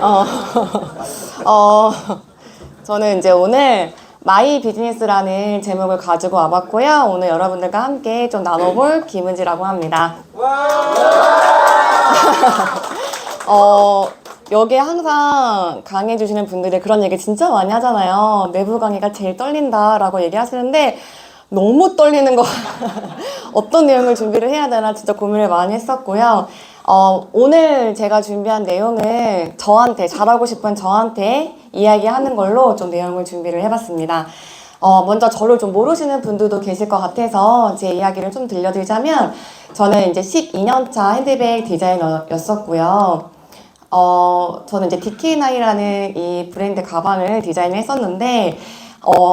어, 어, 저는 이제 오늘 마이 비즈니스라는 제목을 가지고 와봤고요. 오늘 여러분들과 함께 좀 나눠볼 김은지라고 합니다. 여기에 항상 강의해주시는 분들이 그런 얘기 진짜 많이 하잖아요. 내부 강의가 제일 떨린다라고 얘기하시는데 너무 떨리는 거 어떤 내용을 준비를 해야 되나 진짜 고민을 많이 했었고요. 오늘 제가 준비한 내용은 저한테, 잘하고 싶은 저한테 이야기하는 걸로 좀 내용을 준비를 해봤습니다. 먼저 저를 좀 모르시는 분들도 계실 것 같아서 제 이야기를 좀 들려드리자면 저는 이제 12년차 핸드백 디자이너였었고요. 저는 이제 DK9이라는 이 브랜드 가방을 디자인을 했었는데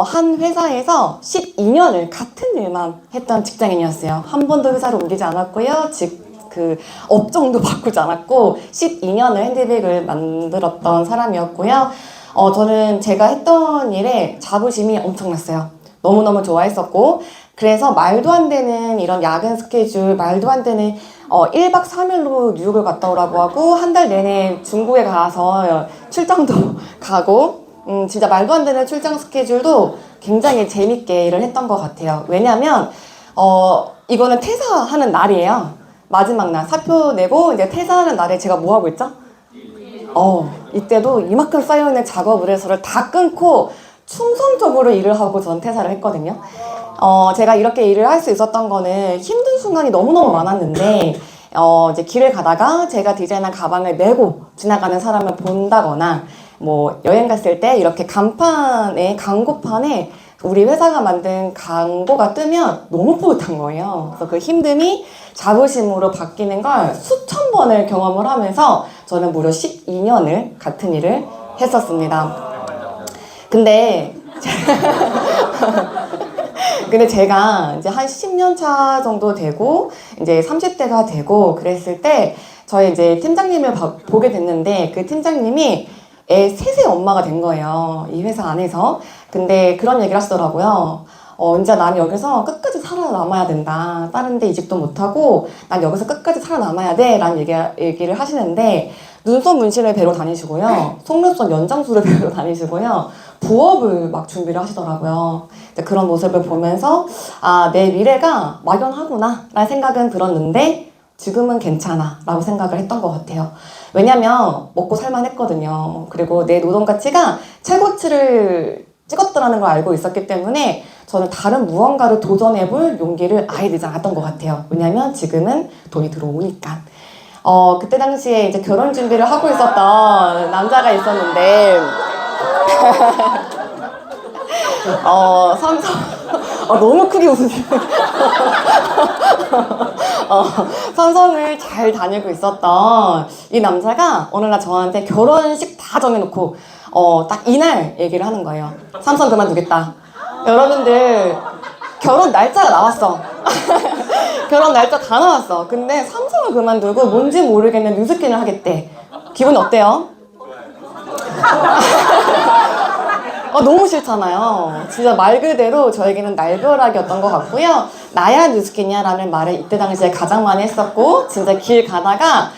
한 회사에서 12년을 같은 일만 했던 직장인이었어요. 한 번도 회사를 옮기지 않았고요. 그 업종도 바꾸지 않았고 12년을 핸드백을 만들었던 사람이었고요. 저는 제가 했던 일에 자부심이 엄청났어요. 너무너무 좋아했었고 그래서 말도 안 되는 이런 야근 스케줄, 말도 안 되는 1박 3일로 뉴욕을 갔다 오라고 하고 한 달 내내 중국에 가서 출장도 가고 진짜 말도 안 되는 출장 스케줄도 굉장히 재밌게 일을 했던 것 같아요. 왜냐면 이거는 퇴사하는 날이에요. 마지막 날 사표 내고 이제 퇴사하는 날에 제가 뭐 하고 있죠? 이때도 이만큼 쌓여있는 작업 의뢰서를 다 끊고 충성적으로 일을 하고 전 퇴사를 했거든요. 제가 이렇게 일을 할 수 있었던 거는 힘든 순간이 너무너무 많았는데 이제 길을 가다가 제가 디자인한 가방을 메고 지나가는 사람을 본다거나 뭐 여행 갔을 때 이렇게 간판에, 광고판에 우리 회사가 만든 광고가 뜨면 너무 뿌듯한 거예요. 그래서 그 힘듦이 자부심으로 바뀌는 걸 수천 번을 경험을 하면서 저는 무려 12년을 같은 일을 했었습니다. 근데 제가 이제 한 10년 차 정도 되고 이제 30대가 되고 그랬을 때 저희 이제 팀장님을 보게 됐는데 그 팀장님이 애 셋의 엄마가 된 거예요. 이 회사 안에서. 근데 그런 얘기를 하시더라고요. 이제 난 여기서 끝까지 살아남아야 된다. 다른 데 이직도 못하고 난 여기서 끝까지 살아남아야 돼. 라는 얘기를 하시는데 눈썹 문신을 배로 다니시고요. 속눈썹 연장술을 배로 다니시고요. 부업을 막 준비를 하시더라고요. 그런 모습을 보면서 내 미래가 막연하구나 라는 생각은 들었는데 지금은 괜찮아 라고 생각을 했던 것 같아요. 왜냐면 먹고 살만 했거든요. 그리고 내 노동 가치가 최고치를 찍었더라는 걸 알고 있었기 때문에 저는 다른 무언가를 도전해볼 용기를 아예 내지 않았던 것 같아요. 왜냐면 지금은 돈이 들어오니까. 그때 당시에 이제 결혼 준비를 하고 있었던 남자가 있었는데 삼성 너무 크게 웃으시네. 삼성을 잘 다니고 있었던 이 남자가 어느 날 저한테 결혼식 다 정해놓고 딱 이날 얘기를 하는 거예요. 삼성 그만두겠다. 여러분들 결혼 날짜가 나왔어. 결혼 날짜 다 나왔어. 근데 삼성을 그만두고 뭔지 모르겠는 뉴스킨을 하겠대. 기분 어때요? 너무 싫잖아요. 진짜 말 그대로 저에게는 날벼락이었던 것 같고요. 나야 뉴스킨이야 라는 말을 이때 당시에 가장 많이 했었고 진짜 길 가다가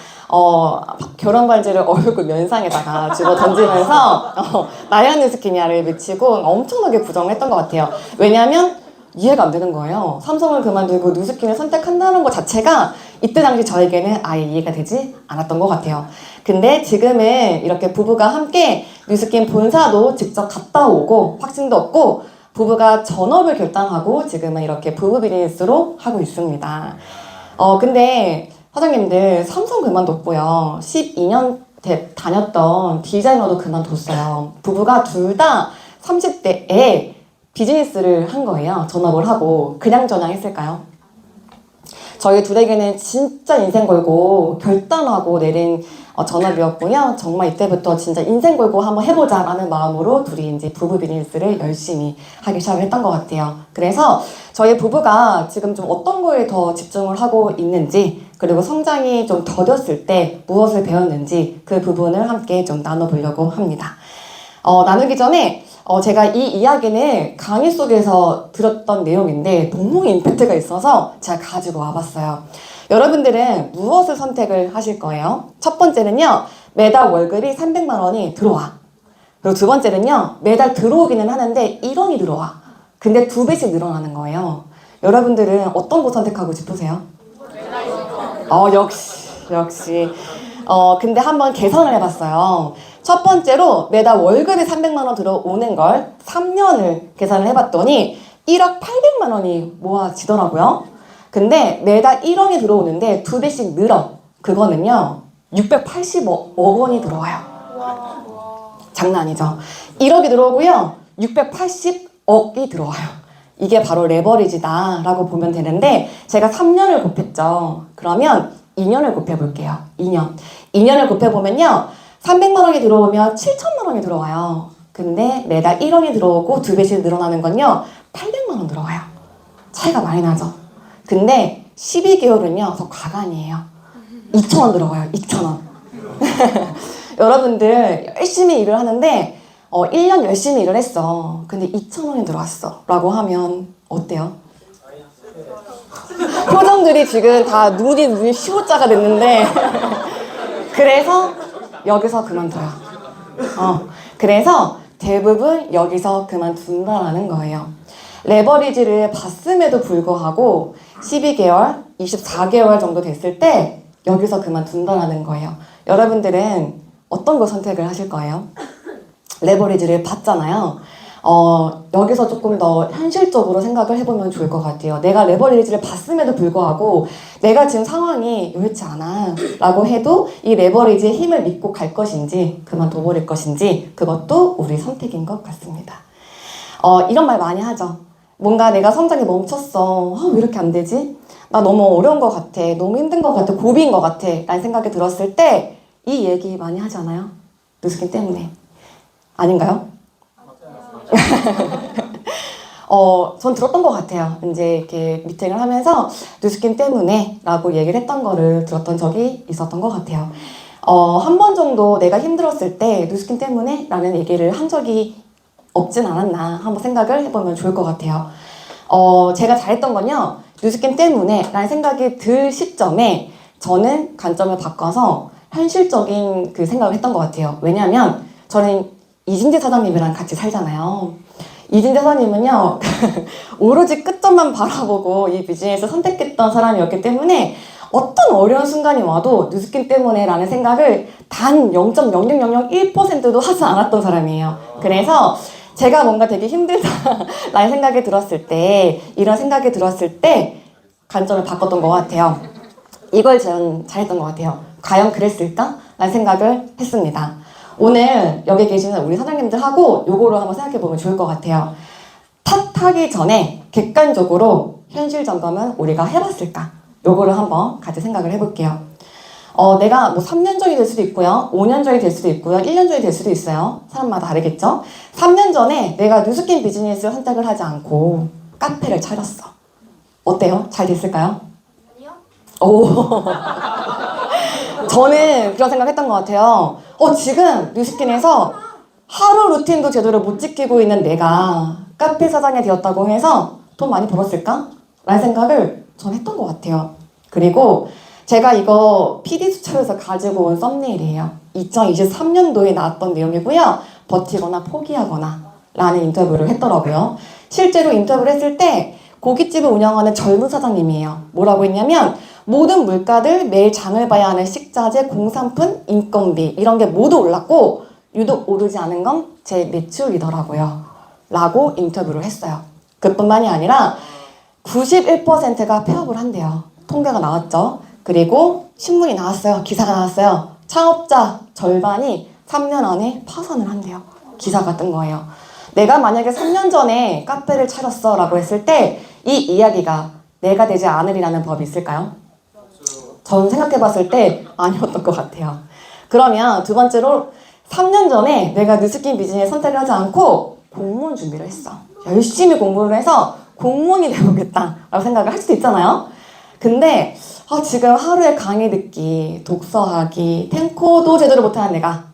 결혼 반지를 얼굴 면상에다가 집어 던지면서 나야 뉴스킨이야를 외치고 엄청나게 부정을 했던 것 같아요. 왜냐하면 이해가 안 되는 거예요. 삼성을 그만두고 뉴스킨을 선택한다는 것 자체가 이때 당시 저에게는 아예 이해가 되지 않았던 것 같아요. 근데 지금은 이렇게 부부가 함께 뉴스킨 본사도 직접 갔다 오고 확신도 없고 부부가 전업을 결단하고 지금은 이렇게 부부 비즈니스로 하고 있습니다. 근데 사장님들 삼성 그만뒀고요. 12년 다녔던 디자이너도 그만뒀어요. 부부가 둘 다 30대에 비즈니스를 한 거예요. 전업을 하고 그냥 했을까요? 저희 둘에게는 진짜 인생 걸고 결단하고 내린 전업이었고요. 정말 이때부터 진짜 인생 걸고 한번 해보자 라는 마음으로 둘이 이제 부부 비즈니스를 열심히 하기 시작을 했던 것 같아요. 그래서 저희 부부가 지금 좀 어떤 거에 더 집중을 하고 있는지 그리고 성장이 좀 더뎠을 때 무엇을 배웠는지 그 부분을 함께 좀 나눠보려고 합니다. 나누기 전에 제가 이 이야기는 강의 속에서 들었던 내용인데 너무 임팩트가 있어서 제가 가지고 와봤어요. 여러분들은 무엇을 선택을 하실 거예요? 첫 번째는요, 매달 월급이 300만 원이 들어와. 그리고 두 번째는요, 매달 들어오기는 하는데 1원이 들어와. 근데 2배씩 늘어나는 거예요. 여러분들은 어떤 거 선택하고 싶으세요? 역시. 근데 한번 계산을 해봤어요. 첫 번째로 매달 월급이 300만 원 들어오는 걸 3년을 계산을 해봤더니 1억 800만 원이 모아지더라고요. 근데 매달 1원이 들어오는데 2배씩 늘어. 그거는요, 680억 원이 들어와요. 장난 아니죠? 1억이 들어오고요, 680억이 들어와요. 이게 바로 레버리지다 라고 보면 되는데, 제가 3년을 곱했죠. 그러면 2년을 곱해볼게요. 2년을 곱해보면요, 300만 원이 들어오면 7천만 원이 들어와요. 근데 매달 1원이 들어오고 2배씩 늘어나는 건요, 800만 원 들어와요. 차이가 많이 나죠? 근데 12개월은요, 더 가관이에요. 2,000원 들어가요. 2,000원. 여러분들 열심히 일을 하는데 1년 열심히 일을 했어. 근데 2,000원이 들어왔어. 라고 하면 어때요? 표정들이 지금 다 눈이 시호자가 됐는데 그래서 여기서 그만둬요. 그래서 대부분 여기서 그만둔다라는 거예요. 레버리지를 봤음에도 불구하고 12개월, 24개월 정도 됐을 때 여기서 그만둔다라는 거예요. 여러분들은 어떤 거 선택을 하실 거예요? 레버리지를 봤잖아요. 여기서 조금 더 현실적으로 생각을 해보면 좋을 것 같아요. 내가 레버리지를 봤음에도 불구하고 내가 지금 상황이 여의치 않아 라고 해도 이 레버리지의 힘을 믿고 갈 것인지 그만둬버릴 것인지 그것도 우리 선택인 것 같습니다. 이런 말 많이 하죠. 뭔가 내가 성장이 멈췄어. 왜 이렇게 안 되지? 나 너무 어려운 것 같아. 너무 힘든 것 같아. 고비인 것 같아. 라는 생각이 들었을 때 이 얘기 많이 하잖아요. 누스킨 때문에. 아닌가요? 전 들었던 것 같아요. 이제 이렇게 미팅을 하면서 누스킨 때문에 라고 얘기를 했던 거를 들었던 적이 있었던 것 같아요. 한 번 정도 내가 힘들었을 때 누스킨 때문에 라는 얘기를 한 적이 없진 않았나 한번 생각을 해보면 좋을 것 같아요. 제가 잘했던 건요, 누스킨 때문에 라는 생각이 들 시점에 저는 관점을 바꿔서 현실적인 그 생각을 했던 것 같아요. 왜냐하면 저는 이진재 사장님이랑 같이 살잖아요. 이진재 사장님은요 오로지 끝점만 바라보고 이 비즈니스 선택했던 사람이었기 때문에 어떤 어려운 순간이 와도 누스킨 때문에 라는 생각을 단 0.00001%도 하지 않았던 사람이에요. 그래서 제가 뭔가 되게 힘들다 라는 생각이 들었을 때, 이런 생각이 들었을 때 관점을 바꿨던 것 같아요. 이걸 저는 잘했던 것 같아요. 과연 그랬을까? 라는 생각을 했습니다. 오늘 여기 계시는 우리 사장님들하고 요거를 한번 생각해 보면 좋을 것 같아요. 탓하기 전에 객관적으로 현실 점검은 우리가 해봤을까? 요거를 한번 같이 생각을 해볼게요. 내가 뭐 3년 전이 될 수도 있고요. 5년 전이 될 수도 있고요. 1년 전이 될 수도 있어요. 사람마다 다르겠죠? 3년 전에 내가 누스킨 비즈니스를 선택을 하지 않고 카페를 차렸어. 어때요? 잘 됐을까요? 아니요. 오. 저는 그런 생각했던 것 같아요. 지금 뉴스킨에서 하루 루틴도 제대로 못 지키고 있는 내가 카페 사장이 되었다고 해서 돈 많이 벌었을까? 라는 생각을 전 했던 것 같아요. 그리고 제가 이거 PD 수첩에서 가지고 온 썸네일이에요. 2023년도에 나왔던 내용이고요. 버티거나 포기하거나 라는 인터뷰를 했더라고요. 실제로 인터뷰를 했을 때 고깃집을 운영하는 젊은 사장님이에요. 뭐라고 했냐면 모든 물가들, 매일 장을 봐야 하는 식자재, 공산품, 인건비 이런 게 모두 올랐고 유독 오르지 않은 건 제 매출이더라고요. 라고 인터뷰를 했어요. 그뿐만이 아니라 91%가 폐업을 한대요. 통계가 나왔죠. 그리고 신문이 나왔어요. 기사가 나왔어요. 창업자 절반이 3년 안에 파산을 한대요. 기사가 뜬 거예요. 내가 만약에 3년 전에 카페를 차렸어 라고 했을 때 이 이야기가 내가 되지 않으리라는 법이 있을까요? 저는 생각해봤을 때 아니었던 것 같아요. 그러면 두 번째로 3년 전에 내가 누스킨 비즈니스 선택을 하지 않고 공무원 준비를 했어. 열심히 공부를 해서 공무원이 되어보겠다 라고 생각을 할 수도 있잖아요. 근데 지금 하루에 강의 듣기, 독서하기, 탱코도 제대로 못하는 내가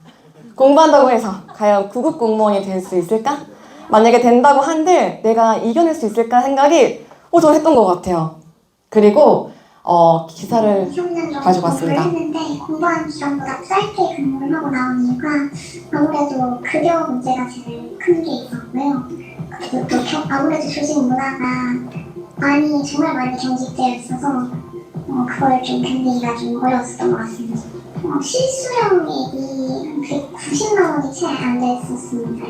공부한다고 해서 과연 구급 공무원이 될 수 있을까? 만약에 된다고 한들 내가 이겨낼 수 있을까 생각이 저는 했던 것 같아요. 그리고 기사를 가지고 왔습니다. 했는데 공부한 기간보다 짧게 근무를 하고 나온 이유가 아무래도 급여 문제가 제일 큰 게 있었고요. 그리고 또 아무래도 조직 문화가 정말 많이 경직되어 있어서 그걸 좀 견디기가 좀 어려웠었던 것 같습니다. 실수령액이 190만 원이 채 안 됐었습니다.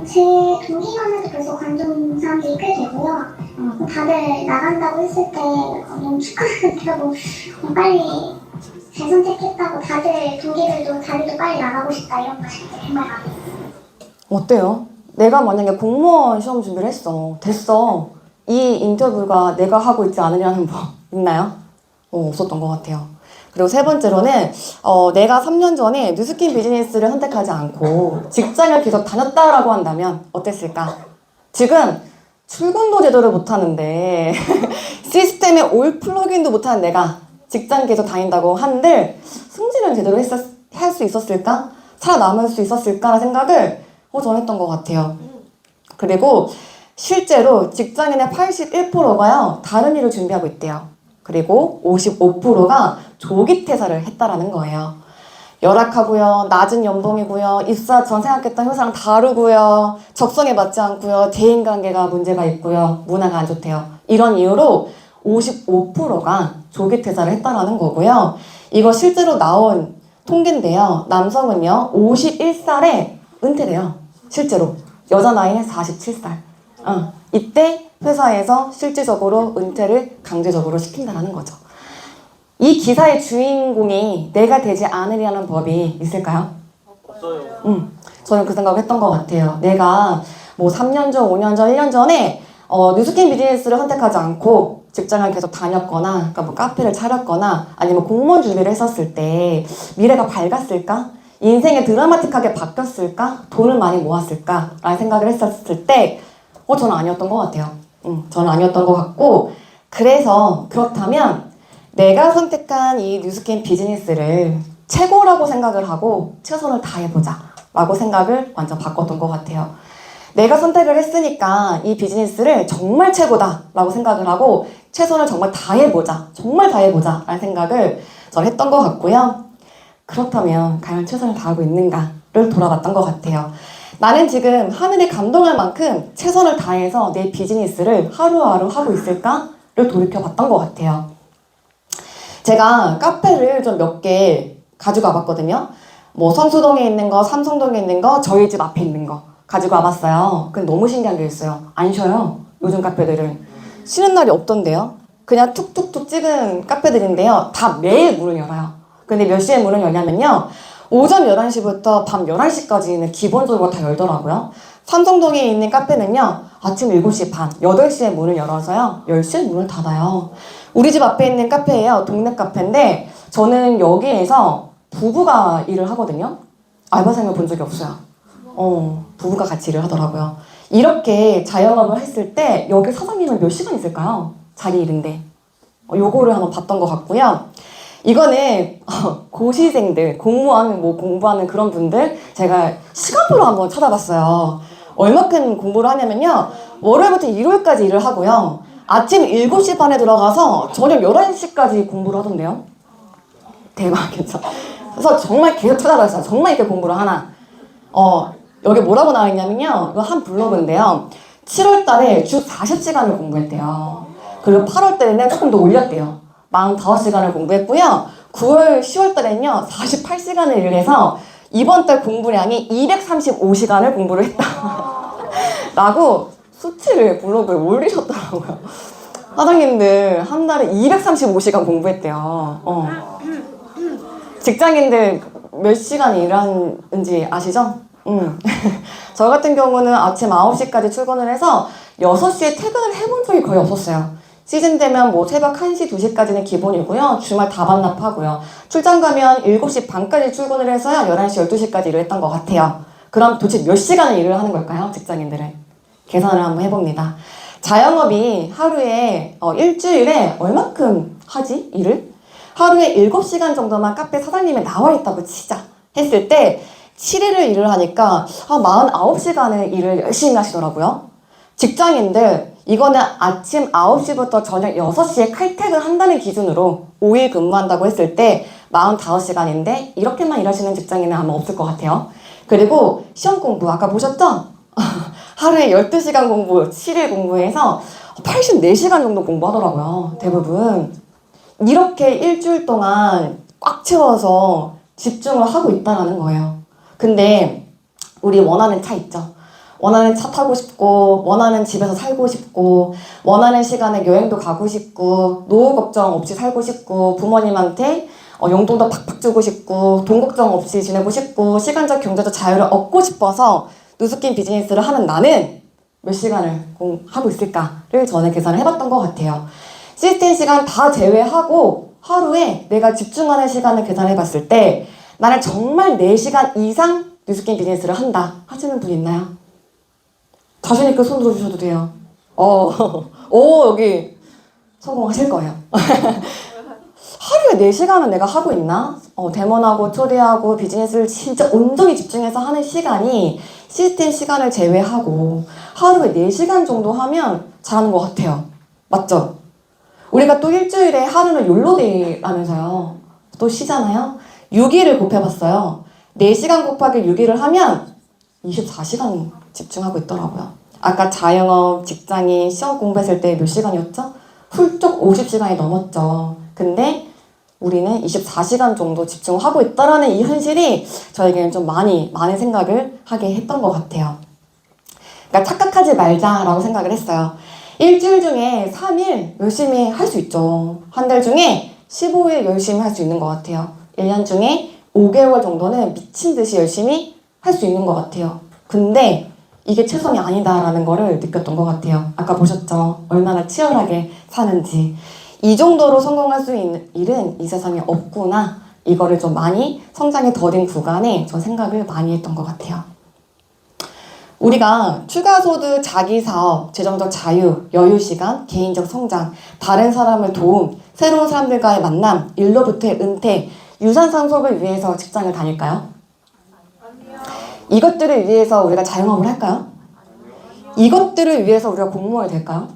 제 동기만 해도 벌써 관둔 사람들이 꽤 되고요. 다들 나간다고 했을 때 너무 축하한다고 빨리 잘 선택했다고 다들 동기들도 자기도 빨리 나가고 싶다 이런 말 정말 많이 했어요. 어때요? 내가 만약에 공무원 시험 준비를 했어. 됐어. 이 인터뷰가 내가 하고 있지 않으려는 뭐 있나요? 없었던 것 같아요. 그리고 세 번째로는 내가 3년 전에 뉴스킨 비즈니스를 선택하지 않고 직장을 계속 다녔다라고 한다면 어땠을까? 지금 출근도 제대로 못하는데 시스템에 올 플러그인도 못하는 내가 직장 계속 다닌다고 한들 승진을 제대로 할 수 있었을까? 살아남을 수 있었을까라는 생각을 저는 했던 것 같아요. 그리고 실제로 직장인의 81%가요 다른 일을 준비하고 있대요. 그리고 55%가 조기 퇴사를 했다라는 거예요. 열악하고요, 낮은 연봉이고요, 입사 전 생각했던 회사랑 다르고요, 적성에 맞지 않고요, 대인관계가 문제가 있고요, 문화가 안 좋대요. 이런 이유로 55%가 조기 퇴사를 했다라는 거고요. 이거 실제로 나온 통계인데요. 남성은요 51살에 은퇴돼요. 실제로 여자 나이는 47살. 이때 회사에서 실질적으로 은퇴를 강제적으로 시킨다는 거죠. 이 기사의 주인공이 내가 되지 않으려는 법이 있을까요? 없어요. 저는 그 생각을 했던 것 같아요. 내가 뭐 3년 전, 5년 전, 1년 전에 뉴스킨 비즈니스를 선택하지 않고 직장을 계속 다녔거나, 그러니까 뭐 카페를 차렸거나, 아니면 공무원 준비를 했었을 때 미래가 밝았을까? 인생이 드라마틱하게 바뀌었을까? 돈을 많이 모았을까? 라는 생각을 했었을 때 저는 아니었던 것 같아요. 저는 아니었던 것 같고, 그래서 그렇다면 내가 선택한 이 뉴스킨 비즈니스를 최고라고 생각을 하고 최선을 다해보자 라고 생각을 완전 바꿨던 것 같아요. 내가 선택을 했으니까 이 비즈니스를 정말 최고다 라고 생각을 하고 최선을 정말 다해보자, 정말 다해보자 라는 생각을 저는 했던 것 같고요. 그렇다면 과연 최선을 다하고 있는가를 돌아봤던 것 같아요. 나는 지금 하늘이 감동할 만큼 최선을 다해서 내 비즈니스를 하루하루 하고 있을까를 돌이켜봤던 것 같아요. 제가 카페를 좀 몇 개 가지고 와봤거든요. 뭐 성수동에 있는 거, 삼성동에 있는 거, 저희 집 앞에 있는 거 가지고 와봤어요. 근데 너무 신기한 게 있어요. 안 쉬어요. 요즘 카페들은. 쉬는 날이 없던데요. 그냥 툭툭툭 찍은 카페들인데요. 다 매일 문을 열어요. 근데 몇 시에 문을 여냐면요. 오전 11시부터 밤 11시까지는 기본적으로 다 열더라고요. 삼성동에 있는 카페는요. 아침 7시 반, 8시에 문을 열어서요. 10시에 문을 닫아요. 우리 집 앞에 있는 카페예요. 동네 카페인데 저는 여기에서 부부가 일을 하거든요. 알바생을 본 적이 없어요. 부부가 같이 일을 하더라고요. 이렇게 자영업을 했을 때 여기 사장님은 몇 시간 있을까요? 자기 일인데. 요거를 한번 봤던 것 같고요. 이거는 고시생들, 공무원 뭐 공부하는 그런 분들 제가 시간표로 한번 찾아봤어요. 얼마큼 공부를 하냐면요. 월요일부터 일요일까지 일을 하고요. 아침 7시 반에 들어가서 저녁 11시까지 공부를 하던데요. 대박이죠. 그래서 정말 계속 찾아봤어요. 정말 이렇게 공부를 하나. 여기 뭐라고 나와 있냐면요. 이거 한 블로그인데요. 7월 달에 주 40시간을 공부했대요. 그리고 8월 달에는 조금 더 올렸대요. 45시간을 공부했고요. 9월, 10월 달에는요. 48시간을 일을 해서 이번 달 공부량이 235시간을 공부를 했다. 라고 수치를 블로그에 올리셨더라고요. 사장님들 한 달에 235시간 공부했대요. 직장인들 몇 시간 일하는지 아시죠? 저 같은 경우는 아침 9시까지 출근을 해서 6시에 퇴근을 해본 적이 거의 없었어요. 시즌 되면 뭐 새벽 1시, 2시까지는 기본이고요. 주말 다 반납하고요. 출장 가면 7시 반까지 출근을 해서요. 11시, 12시까지 일을 했던 것 같아요. 그럼 도대체 몇 시간을 일을 하는 걸까요? 직장인들은. 계산을 한번 해봅니다. 자영업이 하루에 일주일에 얼마큼 하지? 일을? 하루에 7시간 정도만 카페 사장님이 나와 있다고 치자 했을 때 7일을 일을 하니까 49시간을 일을 열심히 하시더라고요. 직장인들 이거는 아침 9시부터 저녁 6시에 칼퇴근한다는 기준으로 5일 근무한다고 했을 때 45시간인데 이렇게만 일하시는 직장인은 아마 없을 것 같아요. 그리고 시험 공부 아까 보셨죠? 하루에 12시간 공부, 7일 공부해서 84시간 정도 공부하더라고요. 대부분. 이렇게 일주일 동안 꽉 채워서 집중을 하고 있다는 거예요. 근데 우리 원하는 차 있죠? 원하는 차 타고 싶고, 원하는 집에서 살고 싶고, 원하는 시간에 여행도 가고 싶고, 노후 걱정 없이 살고 싶고, 부모님한테 용돈도 팍팍 주고 싶고, 돈 걱정 없이 지내고 싶고, 시간적 경제적 자유를 얻고 싶어서 누스킨 비즈니스를 하는 나는 몇 시간을 하고 있을까를 저는 계산을 해봤던 것 같아요. 시스템 시간 다 제외하고 하루에 내가 집중하는 시간을 계산해봤을 때 나는 정말 4시간 이상 뉴스킨 비즈니스를 한다 하시는 분 있나요? 자신있게 손 들어주셔도 돼요. 여기 성공하실 거예요. 하루에 4시간은 내가 하고 있나? 데모하고 초대하고 비즈니스를 진짜 온전히 집중해서 하는 시간이 시스템 시간을 제외하고 하루에 4시간 정도 하면 잘하는 것 같아요. 맞죠? 우리가 또 일주일에 하루는 욜로데이라면서요. 또 쉬잖아요. 6일을 곱해봤어요. 4시간 곱하기 6일을 하면 24시간 집중하고 있더라고요. 아까 자영업, 직장인, 시험 공부했을 때 몇 시간이었죠? 훌쩍 50시간이 넘었죠. 근데 우리는 24시간 정도 집중하고 있다라는 이 현실이 저에게는 좀 많은 생각을 하게 했던 것 같아요. 그러니까 착각하지 말자라고 생각을 했어요. 일주일 중에 3일 열심히 할 수 있죠. 한 달 중에 15일 열심히 할 수 있는 것 같아요. 1년 중에 5개월 정도는 미친 듯이 열심히 할 수 있는 것 같아요. 근데 이게 최선이 아니다라는 거를 느꼈던 것 같아요. 아까 보셨죠? 얼마나 치열하게 사는지. 이 정도로 성공할 수 있는 일은 이 세상에 없구나. 이거를 좀 많이 성장이 더딘 구간에 전 생각을 많이 했던 것 같아요. 우리가 추가소득, 자기사업, 재정적 자유, 여유시간, 개인적 성장, 다른 사람을 도움, 새로운 사람들과의 만남, 일로부터의 은퇴, 유산 상속을 위해서 직장을 다닐까요? 이것들을 위해서 우리가 자영업을 할까요? 이것들을 위해서 우리가 공무원이 될까요?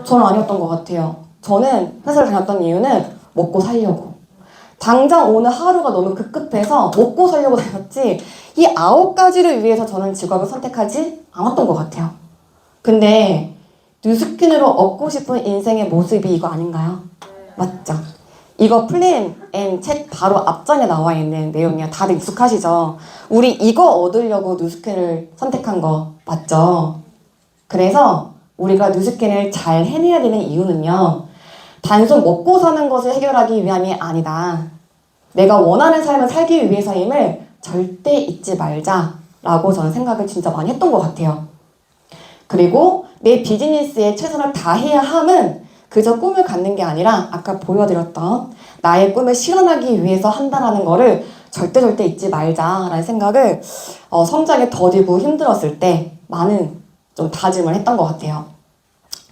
저는 아니었던 것 같아요. 저는 회사를 다녔던 이유는 먹고 살려고. 당장 오늘 하루가 너무 급급해서 먹고 살려고 다녔지 이 9가지를 위해서 저는 직업을 선택하지 않았던 것 같아요. 근데 뉴스킨으로 얻고 싶은 인생의 모습이 이거 아닌가요? 맞죠? 이거 플랜 N 책 바로 앞장에 나와 있는 내용이야. 다들 익숙하시죠? 우리 이거 얻으려고 뉴스킨을 선택한 거 맞죠? 그래서 우리가 뉴스킨을 잘 해내야 되는 이유는요. 단순 먹고 사는 것을 해결하기 위함이 아니다. 내가 원하는 삶을 살기 위해서임을 절대 잊지 말자라고 저는 생각을 진짜 많이 했던 것 같아요. 그리고 내 비즈니스에 최선을 다해야 함은 그저 꿈을 갖는 게 아니라 아까 보여드렸던 나의 꿈을 실현하기 위해서 한다는 거를 절대 잊지 말자라는 생각을 성장에 더디고 힘들었을 때 많은 좀 다짐을 했던 것 같아요.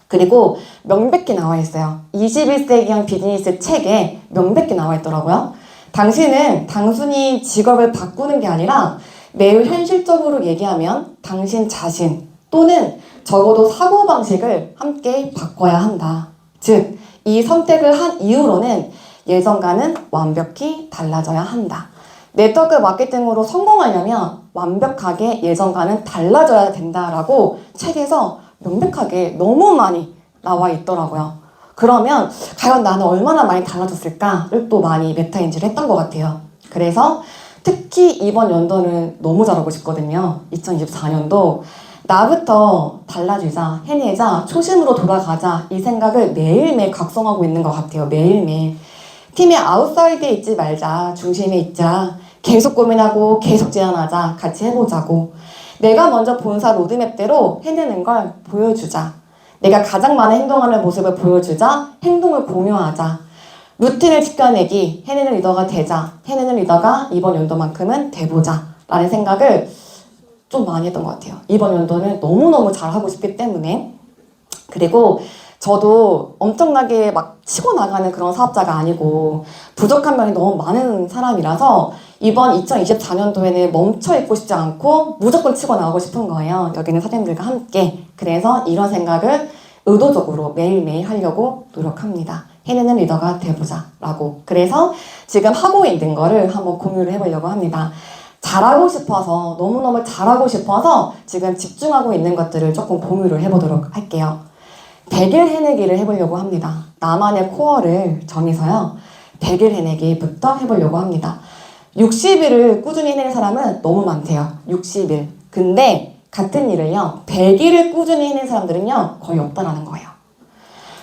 그리고 명백히 나와 있어요. 21세기형 비즈니스 책에 명백히 나와 있더라고요. 당신은 단순히 직업을 바꾸는 게 아니라 매우 현실적으로 얘기하면 당신 자신 또는 적어도 사고방식을 함께 바꿔야 한다. 즉, 이 선택을 한 이후로는 예전과는 완벽히 달라져야 한다. 네트워크 마케팅으로 성공하려면 완벽하게 예전과는 달라져야 된다라고 책에서 명백하게 너무 많이 나와 있더라고요. 그러면 과연 나는 얼마나 많이 달라졌을까를 또 많이 메타인지를 했던 것 같아요. 그래서 특히 이번 연도는 너무 잘하고 싶거든요. 2024년도 나부터 달라지자, 해내자, 초심으로 돌아가자 이 생각을 매일매일 각성하고 있는 것 같아요. 매일매일. 팀의 아웃사이드에 있지 말자, 중심에 있자, 계속 고민하고 계속 제안하자, 같이 해보자고. 내가 먼저 본사 로드맵대로 해내는 걸 보여주자. 내가 가장 많은 행동하는 모습을 보여주자. 행동을 공유하자. 루틴을 지켜내기. 해내는 리더가 되자. 해내는 리더가 이번 연도만큼은 돼보자. 라는 생각을 좀 많이 했던 것 같아요. 이번 연도는 너무너무 잘하고 싶기 때문에. 그리고 저도 엄청나게 막 치고 나가는 그런 사업자가 아니고 부족한 면이 너무 많은 사람이라서 이번 2024년도에는 멈춰있고 싶지 않고 무조건 치고 나가고 싶은 거예요. 여기 있는 사장님들과 함께. 그래서 이런 생각을 의도적으로 매일매일 하려고 노력합니다. 해내는 리더가 돼보자 라고. 그래서 지금 하고 있는 거를 한번 공유를 해보려고 합니다. 잘하고 싶어서, 너무너무 잘하고 싶어서 지금 집중하고 있는 것들을 조금 공유를 해보도록 할게요. 100일 해내기를 해보려고 합니다. 나만의 코어를 정해서요. 100일 해내기부터 해보려고 합니다. 60일을 꾸준히 해내는 사람은 너무 많대요. 60일. 근데 같은 일을요. 100일을 꾸준히 해낸 사람들은요. 거의 없다라는 거예요.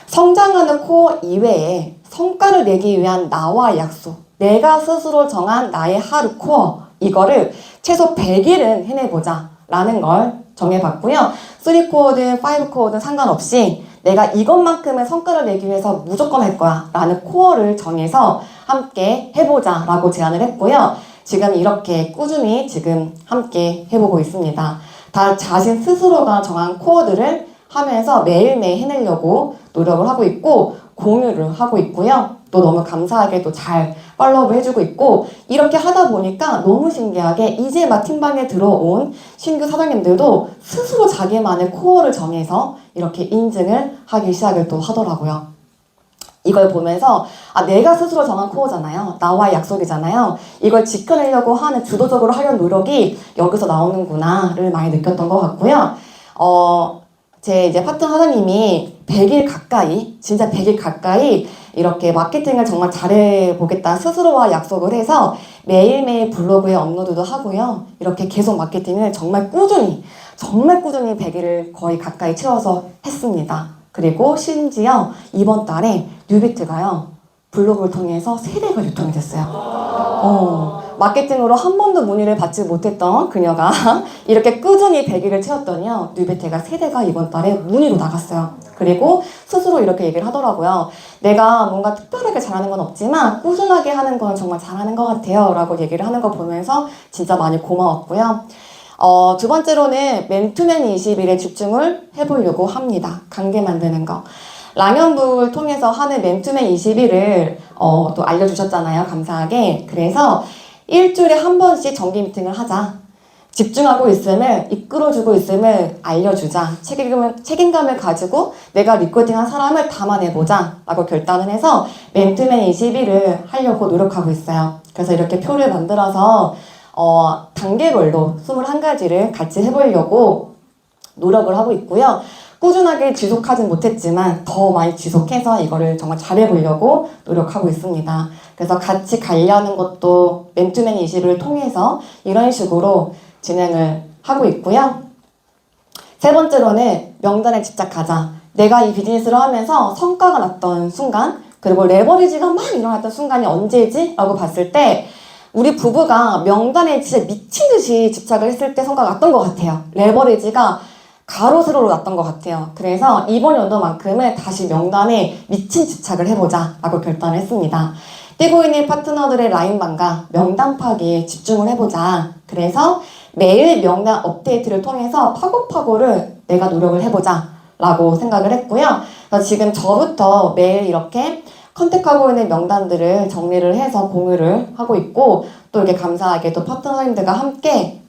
성장하는 코어 이외에 성과를 내기 위한 나와 약속, 내가 스스로 정한 나의 하루 코어, 이거를 최소 100일은 해내보자 라는 걸 정해봤고요. 3코어든 5코어든 상관없이 내가 이것만큼의 성과를 내기 위해서 무조건 할 거야 라는 코어를 정해서 함께 해보자 라고 제안을 했고요. 지금 이렇게 꾸준히 지금 함께 해보고 있습니다. 다 자신 스스로가 정한 코어들을 하면서 매일매일 해내려고 노력을 하고 있고 공유를 하고 있고요. 또 너무 감사하게 또 잘 팔로우를 해주고 있고 이렇게 하다 보니까 너무 신기하게 이제 막 팀방에 들어온 신규 사장님들도 스스로 자기만의 코어를 정해서 이렇게 인증을 하기 시작을 또 하더라고요. 이걸 보면서 내가 스스로 정한 코어잖아요. 나와의 약속이잖아요. 이걸 지켜내려고 하는 주도적으로 하려는 노력이 여기서 나오는구나를 많이 느꼈던 것 같고요. 제 이제 파트너 사장님이 100일 가까이, 진짜 100일 가까이 이렇게 마케팅을 정말 잘해보겠다 스스로와 약속을 해서 매일매일 블로그에 업로드도 하고요. 이렇게 계속 마케팅을 정말 꾸준히 100일을 거의 가까이 채워서 했습니다. 그리고 심지어 이번 달에 뉴비트가요. 블로그를 통해서 3대가 유통이 됐어요. 마케팅으로 한 번도 문의를 받지 못했던 그녀가 이렇게 꾸준히 100일을 채웠더니요. 뉴비트가 3대가 이번 달에 문의로 나갔어요. 그리고 스스로 이렇게 얘기를 하더라고요. 내가 뭔가 특별하게 잘하는 건 없지만 꾸준하게 하는 건 정말 잘하는 것 같아요. 라고 얘기를 하는 거 보면서 진짜 많이 고마웠고요. 두 번째로는 맨투맨 20일에 집중을 해보려고 합니다. 관계 만드는 거. 랑연북을 통해서 하는 맨투맨 20일을 또 알려주셨잖아요. 감사하게. 그래서 일주일에 한 번씩 정기 미팅을 하자. 집중하고 있음을, 이끌어주고 있음을 알려주자. 책임감을 가지고 내가 리코딩한 사람을 담아내보자. 라고 결단을 해서 맨투맨 20일을 하려고 노력하고 있어요. 그래서 이렇게 표를 만들어서 단계별로 21가지를 같이 해보려고 노력을 하고 있고요. 꾸준하게 지속하진 못했지만 더 많이 지속해서 이거를 정말 잘해보려고 노력하고 있습니다. 그래서 같이 가려는 것도 맨투맨 20을 통해서 이런 식으로 진행을 하고 있고요. 세 번째로는 명단에 집착하자. 내가 이 비즈니스를 하면서 성과가 났던 순간, 그리고 레버리지가 막 일어났던 순간이 언제지? 라고 봤을 때 우리 부부가 명단에 진짜 미친 듯이 집착을 했을 때 성과가 났던 것 같아요. 레버리지가 가로 세로로 났던 것 같아요. 그래서 이번 연도만큼은 다시 명단에 미친 집착을 해보자 라고 결단을 했습니다. 뛰고 있는 파트너들의 라인방과 명단 파기에 집중을 해보자. 그래서 매일 명단 업데이트를 통해서 파고파고를 내가 노력을 해보자 라고 생각을 했고요. 그래서 지금 저부터 매일 이렇게 컨택하고 있는 명단들을 정리를 해서 공유를 하고 있고 또 이렇게 감사하게 또 파트너님들과 함께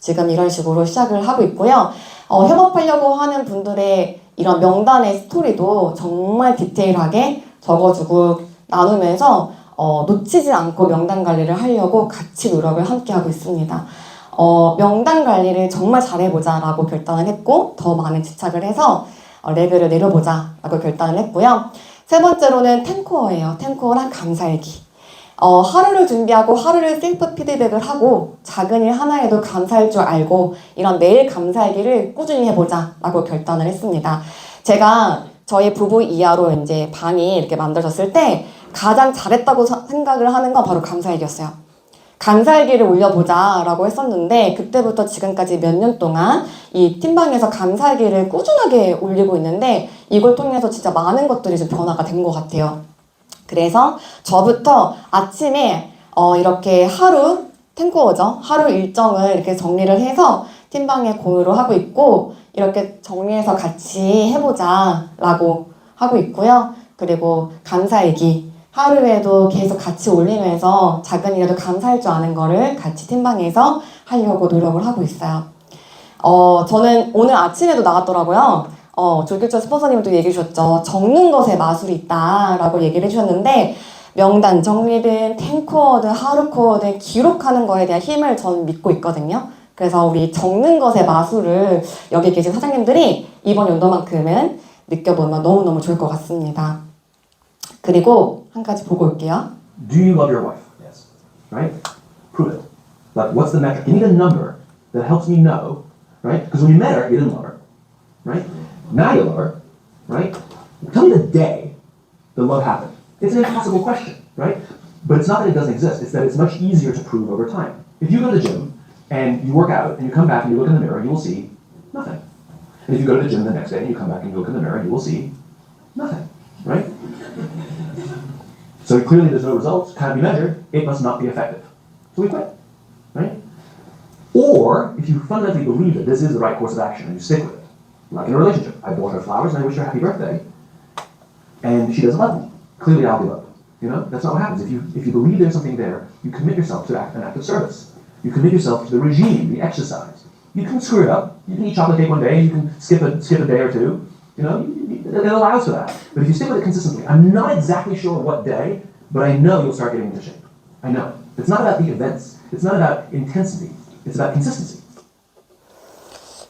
지금 이런 식으로 시작을 하고 있고요. 협업하려고 하는 분들의 이런 명단의 스토리도 정말 디테일하게 적어주고 나누면서 놓치지 않고 명단 관리를 하려고 같이 노력을 함께 하고 있습니다. 명단 관리를 정말 잘해보자 라고 결단을 했고 더 많은 집착을 해서 레벨을 내려보자 라고 결단을 했고요. 세 번째로는 10코어예요. 10코어랑 감사일기. 하루를 준비하고 하루를 셀프 피드백을 하고 작은 일 하나에도 감사할 줄 알고 이런 매일 감사일기를 꾸준히 해보자 라고 결단을 했습니다. 제가 저희 부부 이하로 이제 방이 이렇게 만들어졌을 때 가장 잘했다고 생각을 하는 건 바로 감사일기였어요. 감사일기를 올려보자 라고 했었는데 그때부터 지금까지 몇 년 동안 이 팀방에서 감사일기를 꾸준하게 올리고 있는데 이걸 통해서 진짜 많은 것들이 좀 변화가 된 것 같아요. 그래서 저부터 아침에 이렇게 하루 10코어죠. 하루 일정을 이렇게 정리를 해서 팀방에 공유를 하고 있고 이렇게 정리해서 같이 해보자 라고 하고 있고요. 그리고 감사일기 하루에도 계속 같이 올리면서 작은 일에도 감사할 줄 아는 거를 같이 팀방에서 하려고 노력을 하고 있어요. 저는 오늘 아침에도 나갔더라고요. 조규철 스폰서님도 얘기해 주셨죠. 적는 것에 마술이 있다라고 얘기를 해주셨는데 명단 정리든 탱코어든 하루코어든 기록하는 거에 대한 힘을 저는 믿고 있거든요. 그래서 우리 적는 것의 마술을 여기 계신 사장님들이 이번 연도만큼은 느껴보면 너무너무 좋을 것 같습니다. 그리고 한 가지 보고 올게요. Do you love your wife? Yes. Right? Prove it. Like, what's the metric? Give me the number that helps me know, right? Because when you met her, you didn't love her, right? Now you love her, right? Tell me the day the love happened. It's an impossible question, right? But it's not that it doesn't exist. It's that it's much easier to prove over time. If you go to the gym and you work out and you come back and you look in the mirror, you will see nothing. And if you go to the gym the next day and you come back and you look in the mirror, you will see nothing, right? So clearly there's no results, can't be measured, it must not be effective. So we quit, right? Or if you fundamentally believe that this is the right course of action and you stick with it, like in a relationship, I bought her flowers and I wish her happy birthday, and she doesn't love me. Clearly I'll give up. You know, that's not what happens. If you believe there's something there, you commit yourself to an act of service. You commit yourself to the regime, the exercise. You can screw it up. You can eat chocolate cake one day, you can skip a day or two. You know, it allows for that. But if you stick with it consistently, I'm not exactly sure what day, but I know you'll start getting into shape. I know. It's not about the events. It's not about intensity. It's about consistency.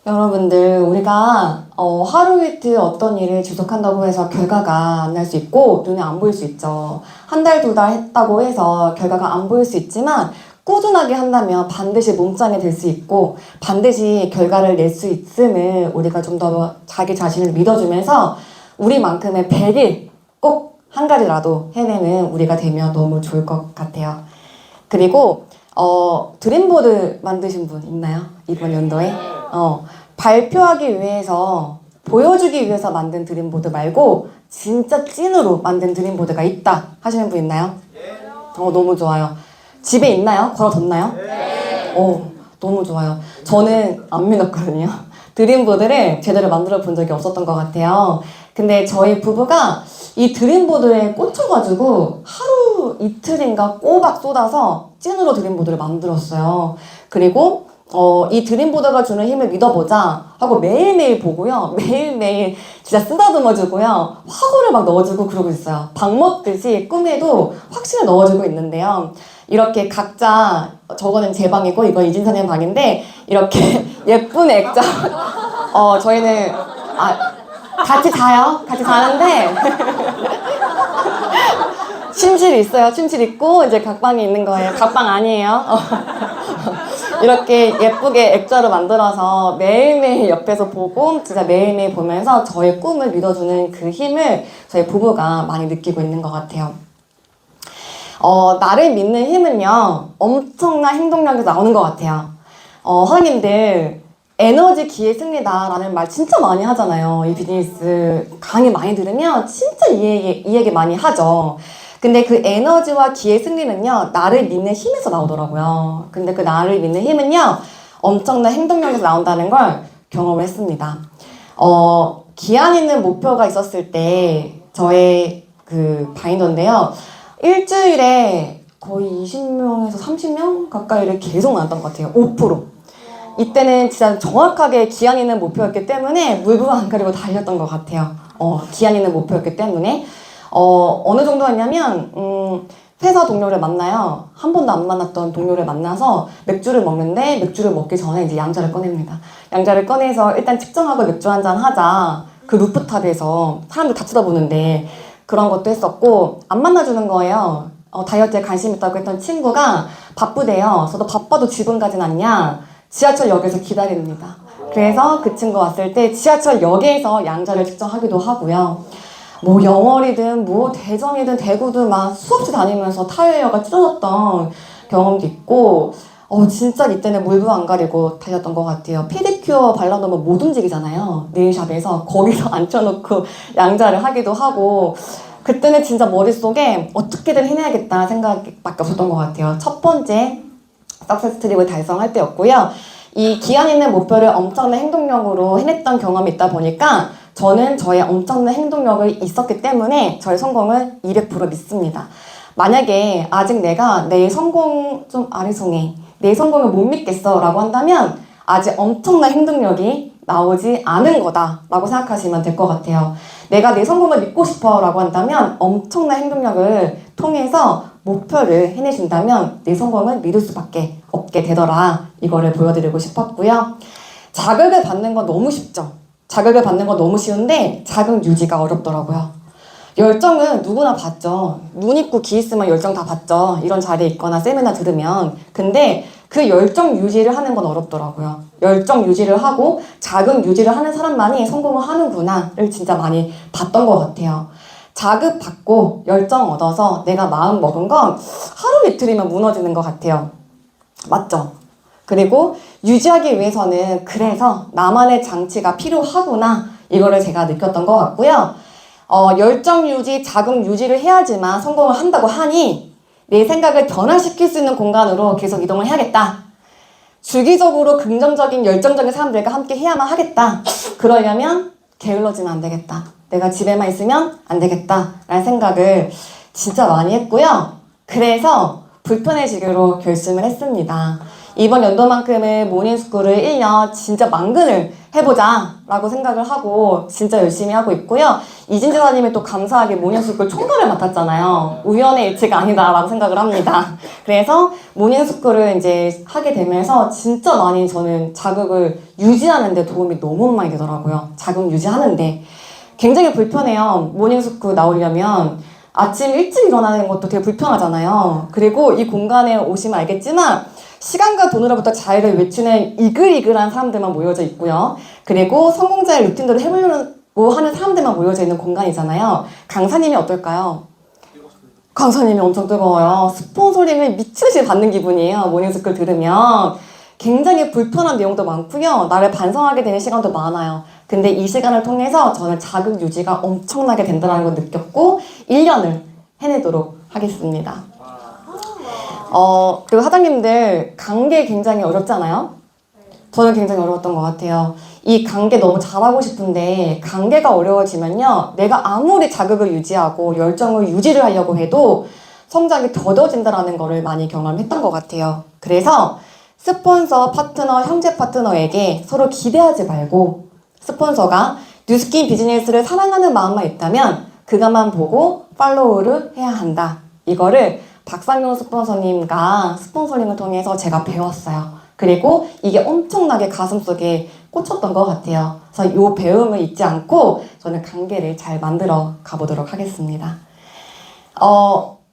여러분들 우리가 하루 이틀 어떤 일을 지속한다고 해서 결과가 안 날 수 있고 눈에 안 보일 수 있죠. 한 달, 두 달 했다고 해서 결과가 안 보일 수 있지만 꾸준하게 한다면 반드시 몸짱이 될 수 있고 반드시 결과를 낼 수 있음을 우리가 좀 더 자기 자신을 믿어주면서 우리만큼의 100일 꼭 한 가지라도 해내는 우리가 되면 너무 좋을 것 같아요. 그리고 드림보드 만드신 분 있나요? 이번 연도에? 발표하기 위해서 보여주기 위해서 만든 드림보드 말고 진짜 찐으로 만든 드림보드가 있다 하시는 분 있나요? 너무 좋아요. 집에 있나요? 걸어뒀나요? 너무 좋아요. 저는 안 믿었거든요. 드림보드를 제대로 만들어 본 적이 없었던 것 같아요. 근데 저희 부부가 이 드림보드에 꽂혀가지고 하루 이틀인가 꼬박 쏟아서 찐으로 드림보드를 만들었어요. 그리고 이 드림보드가 주는 힘을 믿어보자 하고 매일매일 보고요. 매일매일 진짜 쓰다듬어주고요. 화구를 막 넣어주고 그러고 있어요. 밥 먹듯이 꿈에도 확실히 넣어주고 있는데요. 이렇게 각자 저거는 제 방이고 이거 이진선의 방인데 이렇게 예쁜 액자 저희는 같이 자요. 같이 자는데 침실이 있어요. 침실 있고 이제 각방이 있는 거예요. 각방 아니에요. 이렇게 예쁘게 액자로 만들어서 매일매일 옆에서 보고 진짜 매일매일 보면서 저의 꿈을 믿어주는 그 힘을 저희 부부가 많이 느끼고 있는 것 같아요. 나를 믿는 힘은요 엄청난 행동력에서 나오는 것 같아요. 사장님들 에너지 기회 승리다 라는 말 진짜 많이 하잖아요. 이 비즈니스 강의 많이 들으면 진짜 이 얘기 많이 하죠. 근데 그 에너지와 기회 승리는요 나를 믿는 힘에서 나오더라고요. 근데 그 나를 믿는 힘은요 엄청난 행동력에서 나온다는 걸 경험을 했습니다. 기한 있는 목표가 있었을 때 저의 그 바인더인데요 일주일에 거의 20명에서 30명 가까이를 계속 나왔던 것 같아요. 5%. 이때는 진짜 정확하게 기한 있는 목표였기 때문에 물불 안 가리고 달렸던 것 같아요. 기한 있는 목표였기 때문에 어느 정도였냐면 회사 동료를 만나요. 한 번도 안 만났던 동료를 만나서 맥주를 먹는데 맥주를 먹기 전에 이제 양자를 꺼냅니다. 양자를 꺼내서 일단 측정하고 맥주 한잔 하자. 그 루프탑에서 사람들 다 쳐다보는데 그런 것도 했었고 안 만나주는 거예요. 다이어트에 관심 있다고 했던 친구가 바쁘대요. 저도 바빠도 지금 가진 않냐. 지하철역에서 기다립니다. 그래서 그 친구 왔을 때 지하철역에서 양자를 측정하기도 하고요. 뭐 영월이든 뭐 대전이든 대구든 막 수없이 다니면서 타이어가 찢어졌던 경험도 있고 진짜 이때는 물불 안 가리고 달렸던 것 같아요. 피디큐어 발라놓으면 못 움직이잖아요. 네일샵에서 거기서 앉혀놓고 양자를 하기도 하고 그때는 진짜 머릿속에 어떻게든 해내야겠다 생각밖에 없었던 것 같아요. 첫 번째 석세스 트립을 달성할 때였고요. 이 기한 있는 목표를 엄청난 행동력으로 해냈던 경험이 있다 보니까 저는 저의 엄청난 행동력을 있었기 때문에 저의 성공을 200% 믿습니다. 만약에 아직 내가 내 성공 좀 아리송해 내 성공을 못 믿겠어 라고 한다면 아직 엄청난 행동력이 나오지 않은 거다라고 생각하시면 될 것 같아요. 내가 내 성공을 믿고 싶어라고 한다면 엄청난 행동력을 통해서 목표를 해내준다면 내 성공을 믿을 수밖에 없게 되더라. 이거를 보여드리고 싶었고요. 자극을 받는 건 너무 쉽죠. 자극을 받는 건 너무 쉬운데 자극 유지가 어렵더라고요. 열정은 누구나 받죠. 눈 있고 귀 있으면 열정 다 받죠. 이런 자리에 있거나 세미나 들으면. 근데 그 열정 유지를 하는 건 어렵더라고요. 열정 유지를 하고 자극 유지를 하는 사람만이 성공을 하는구나를 진짜 많이 봤던 것 같아요. 자극 받고 열정 얻어서 내가 마음 먹은 건 하루 이틀이면 무너지는 것 같아요. 맞죠? 그리고 유지하기 위해서는 그래서 나만의 장치가 필요하구나 이거를 제가 느꼈던 것 같고요. 열정 유지, 자극 유지를 해야지만 성공을 한다고 하니 내 생각을 변화시킬 수 있는 공간으로 계속 이동을 해야겠다. 주기적으로 긍정적인 열정적인 사람들과 함께 해야만 하겠다. 그러려면 게을러지면 안 되겠다. 내가 집에만 있으면 안 되겠다 라는 생각을 진짜 많이 했고요. 그래서 불편해지기로 결심을 했습니다. 이번 연도만큼은 모닝스쿨을 1년 진짜 망근을 해보자 라고 생각을 하고 진짜 열심히 하고 있고요. 이진재 사님이 또 감사하게 모닝스쿨 총괄을 맡았잖아요. 우연의 일치가 아니다 라고 생각을 합니다. 그래서 모닝스쿨을 이제 하게 되면서 진짜 많이 저는 자극을 유지하는 데 도움이 너무 많이 되더라고요. 자극 유지하는데 굉장히 불편해요. 모닝스쿨 나오려면 아침 일찍 일어나는 것도 되게 불편하잖아요. 그리고 이 공간에 오시면 알겠지만 시간과 돈으로부터 자유를 외치는 이글이글한 사람들만 모여져 있고요. 그리고 성공자의 루틴대로 해보려고 하는 사람들만 모여져 있는 공간이잖아요. 강사님이 어떨까요? 강사님이 엄청 뜨거워요. 스폰서링을 미치듯이 받는 기분이에요. 모닝스쿨 들으면. 굉장히 불편한 내용도 많고요. 나를 반성하게 되는 시간도 많아요. 근데 이 시간을 통해서 저는 자극 유지가 엄청나게 된다는 걸 느꼈고 1년을 해내도록 하겠습니다. 그리고 사장님들 관계 굉장히 어렵잖아요. 저는 굉장히 어려웠던 것 같아요. 이 관계 너무 잘하고 싶은데 관계가 어려워지면요. 내가 아무리 자극을 유지하고 열정을 유지를 하려고 해도 성장이 더뎌진다는 거를 많이 경험했던 것 같아요. 그래서 스폰서, 파트너, 형제 파트너에게 서로 기대하지 말고 스폰서가 뉴스킨 비즈니스를 사랑하는 마음만 있다면 그것만 보고 팔로우를 해야 한다. 이거를 박상용 스폰서님과 스폰서링을 통해서 제가 배웠어요. 그리고 이게 엄청나게 가슴속에 꽂혔던 것 같아요. 그래서 이 배움을 잊지 않고 저는 관계를 잘 만들어 가보도록 하겠습니다.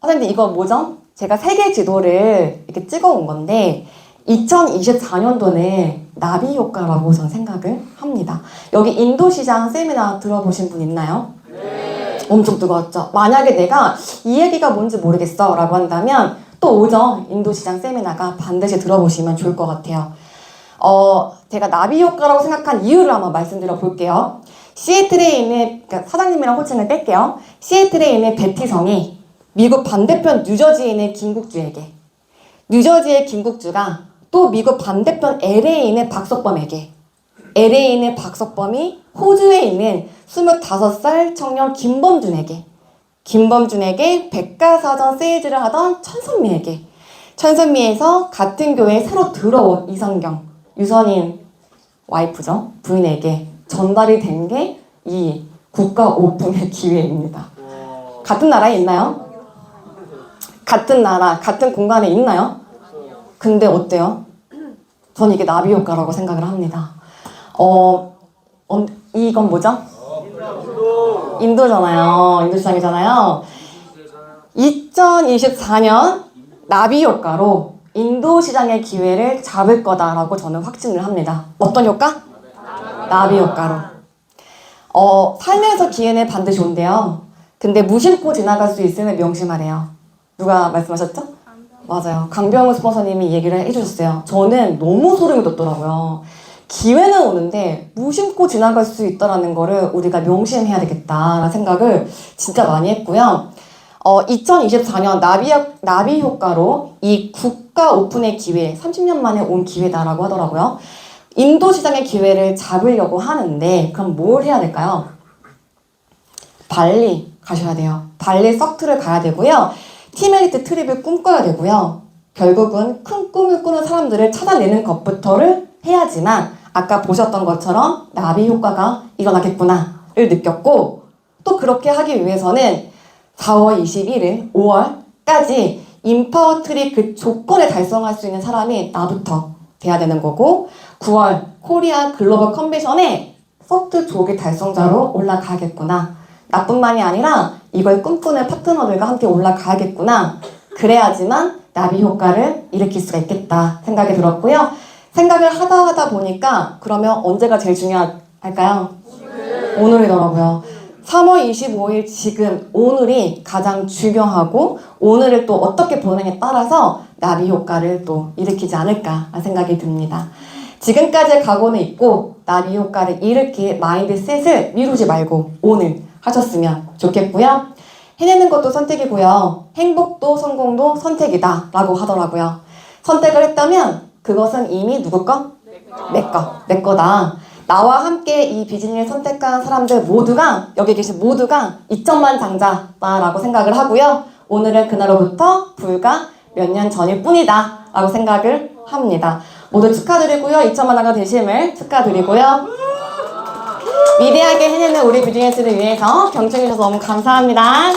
선생님 이거 뭐죠? 제가 세계 지도를 이렇게 찍어 온 건데 2024년도는 나비 효과라고 저는 생각을 합니다. 여기 인도 시장 세미나 들어보신 분 있나요? 네. 엄청 뜨거웠죠. 만약에 내가 이 얘기가 뭔지 모르겠어 라고 한다면 또 오죠. 인도 시장 세미나가 반드시 들어보시면 좋을 것 같아요. 제가 나비 효과라고 생각한 이유를 한번 말씀드려 볼게요. 시애틀에 있는, 그러니까 사장님이랑 호칭을 뺄게요. 시애틀에 있는 베티성이 미국 반대편 뉴저지에 있는 김국주에게, 뉴저지의 김국주가 또 미국 반대편 LA에 있는 박석범에게, LA에 있는 박석범이 호주에 있는 25살 청년 김범준에게, 김범준에게 백과사전 세일즈를 하던 천선미에게, 천선미에서 같은 교회에 새로 들어온 이성경, 유선인 와이프죠. 부인에게 전달이 된 게 이 국가 오픈의 기회입니다. 같은 나라에 있나요? 같은 나라, 같은 공간에 있나요? 근데 어때요? 전 이게 나비 효과라고 생각을 합니다. 이건 뭐죠? 인도잖아요. 인도 시장이잖아요. 2024년 나비 효과로 인도 시장의 기회를 잡을 거다라고 저는 확신을 합니다. 어떤 효과? 나비 효과로. 삶에서 기회는 반드시 온대요. 근데 무심코 지나갈 수 있음을 명심하래요. 누가 말씀하셨죠? 맞아요. 강병우 스폰서님이 얘기를 해주셨어요. 저는 너무 소름이 돋더라고요. 기회는 오는데 무심코 지나갈 수 있다는 거를 우리가 명심해야 되겠다라는 생각을 진짜 많이 했고요. 2024년 나비 효과로 이 국가 오픈의 기회, 30년 만에 온 기회다라고 하더라고요. 인도 시장의 기회를 잡으려고 하는데 그럼 뭘 해야 될까요? 발리 가셔야 돼요. 발리 서트를 가야 되고요. 티메리트 트립을 꿈꿔야 되고요. 결국은 큰 꿈을 꾸는 사람들을 찾아내는 것부터를 해야지만 아까 보셨던 것처럼 나비 효과가 일어나겠구나를 느꼈고, 또 그렇게 하기 위해서는 4월 21일, 5월까지 인파워 트리 그 조건을 달성할 수 있는 사람이 나부터 돼야 되는 거고, 9월 코리아 글로벌 컨벤션에 서트 조기 달성자로 올라가야겠구나. 나뿐만이 아니라 이걸 꿈꾸는 파트너들과 함께 올라가야겠구나. 그래야지만 나비 효과를 일으킬 수가 있겠다 생각이 들었고요. 생각을 하다 보니까 그러면 언제가 제일 중요할까요? 오늘이더라고요. 3월 25일 지금 오늘이 가장 중요하고, 오늘을 또 어떻게 보느냐에 따라서 나비 효과를 또 일으키지 않을까 생각이 듭니다. 지금까지의 각오는 있고 나비 효과를 일으킬 마인드셋을 미루지 말고 오늘 하셨으면 좋겠고요. 해내는 것도 선택이고요. 행복도 성공도 선택이다 라고 하더라고요. 선택을 했다면 그것은 이미 누구 거? 내 거다. 나와 함께 이 비즈니스를 선택한 사람들 모두가, 여기 계신 모두가 2천만 장자다라고 생각을 하고요. 오늘은 그날로부터 불과 몇 년 전일 뿐이다 라고 생각을 합니다. 모두 축하드리고요. 2천만 장자 되심을 축하드리고요. 위대하게 해내는 우리 비즈니스를 위해서 경청해주셔서 너무 감사합니다.